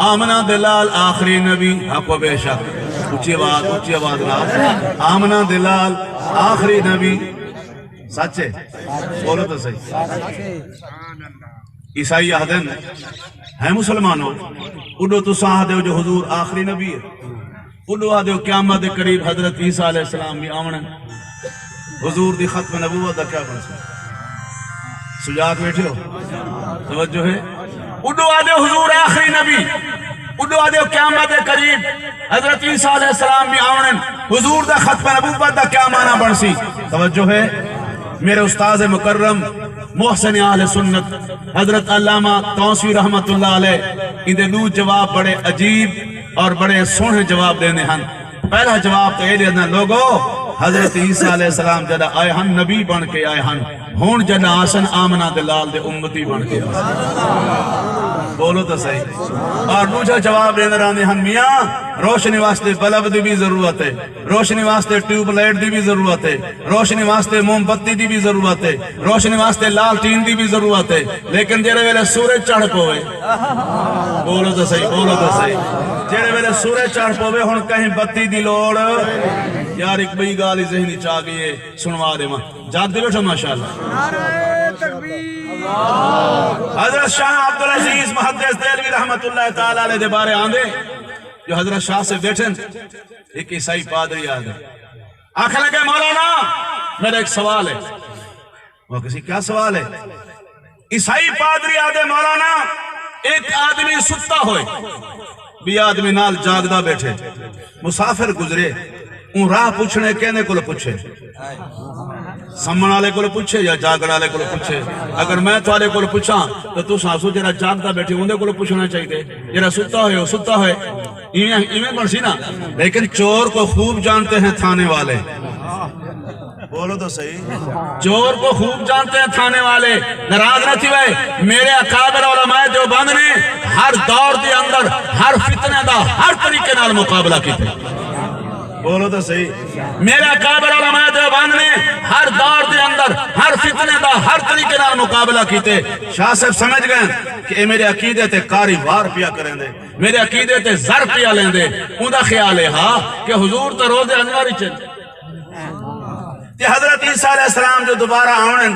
آمنہ دلال آخری نبی حق و بے شک اچھی آواز رہا آمنہ دلال آخری نبی سچے بولو تو صحیح عیسائی آدھن ہے مسلمانوں اڈو تو ساہ دے جو حضور آخری نبی ہے اڈو آدھے قیامت قریب حضرت عیسیٰ علیہ السلام بھی آمنے حضور دی ختم نبوت دا کیا بن سکتا سجاک بیٹھے ہو توجہ ہے اڈو آدھے حضور آخری نبی اڈو آدھے قیامت قریب حضرت عیسیٰ علیہ السلام بھی آمنے حضور دا ختم نبوت دا کیا معنی بن سی توجہ ہے میرے استاذ مکرم محسن اہل سنت حضرت علامہ توسیع رحمت اللہ علیہ اندے دو جواب بڑے عجیب اور بڑے سونے جواب دینے ہن پہلا جواب تو یہ دینا لوگو حضرت عیسیٰ علیہ السلام جدہ آئے ہن نبی بن کے آئے ہن ہون جدہ آسن آمنہ دلال دے امتی بن کے بولو تو صحیح اور دوسرا جواب دینا رانے ہن میاں روشنی واسطے بلب دی بھی ضرورت ہے روشنی واسطے ٹیوب لائٹ دی بھی ضرورت ہے روشنی واسطے موم بتی دی بھی ضرورت ہے روشنی واسطے لال ٹین دی بھی ضرورت ہے لیکن جڑے ویلے سورج چڑھ پوے بولو تو صحیح جڑے ویلے سورج چڑھ پوے ہن کہیں بتی دی لوڑ یار ایک بئی گالی ذہنی چاہ گئے سنوا دے ماں جاگ دے بیٹھو ماشاءاللہ نعرہ تکبیر حضرت شاہ عبدالعزیز محدث دہلوی رحمت اللہ تعالیٰ علیہ دے بارے آندے جو حضرت شاہ سے بیٹھن ایک عیسائی پادری آدھے آنکھ لگے مولانا میرا ایک سوال ہے وہ کسی کیا سوال ہے عیسائی پادری آدھے مولانا ایک آدمی ستا ہوئے بھی آدمی نال جاگدہ بیٹھے مسافر گزرے ان راہ پوچھنے کہنے کو پوچھے سمن والے کو پوچھے یا جاگڑ والے کو پوچھے اگر میں تھوڑے کو پوچھاں تو تو ساسو جرا جاگتا بیٹھے اندے کو پوچھنا چاہیے جرا ستا ہوئے ہو ستا ہوئے ایویں بنسی نا لیکن چور کو خوب جانتے ہیں تھانے والے بولو تو صحیح چور کو خوب جانتے ہیں تھانے والے ناراض نہ تھی بھائی میرے اکابر علماء دیوبند نے ہر دور دے اندر ہر فتنے دا ہر طریقے نال مقابلہ کیتے بولو تو صحیح میرے اکابر علماء دیوبند نے ہر دور دے اندر ہر فتنے دا ہر طریقے نال مقابلہ کیتے شاہ صاحب سمجھ گئے کہ اے میرے عقیدے تے کاری وار پیا کریں دے میرے عقیدے تے زر پیا لیں دے اندہ خیال ہے ہاں کہ حضور تو روز انواری چل کہ حضرت عیسیٰ علیہ السلام جو دوبارہ آنن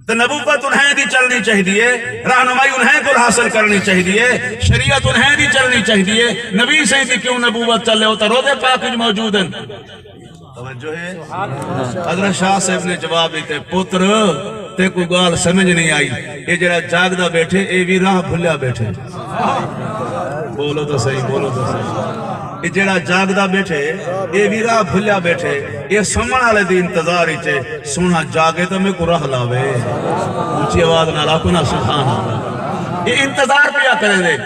تو نبوت انہیں دی چلنی چاہیے رہنمائی انہیں کو حاصل کرنی چاہیے شریعت انہیں دی چلنی چاہیے نبی سے دی کیوں نبوت چلے ہوتا روزے پاک جو موجود ہیں توجہ ہے حضرت شاہ صاحب نے جواب دیتے پتر تے کو گال سمجھ نہیں آئی یہ جڑا جاگدہ بیٹھے اے بھی راہ بھلیا بیٹھے بولو تو صحیح یہ جڑا جاگدہ بیٹھے یہ بھی راہ بھلیا بیٹھے یہ سمن والے دی انتظار ہی چے سونا جاگے تو میں کو راہ لاوے اونچی آواز نہ لاکو نہ سبحان اللہ یہ انتظار پیا کرے دے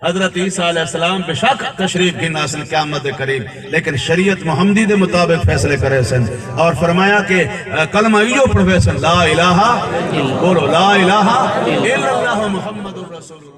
حضرت عیسیٰ علیہ السلام بے شک تشریف کی ناسن قیامت قریب لیکن شریعت محمدی دے مطابق فیصلے کرے سن اور فرمایا کہ کلمہ ایو پڑھوے سن لا الہ بولو لا الہ الا اللہ محمد الرسول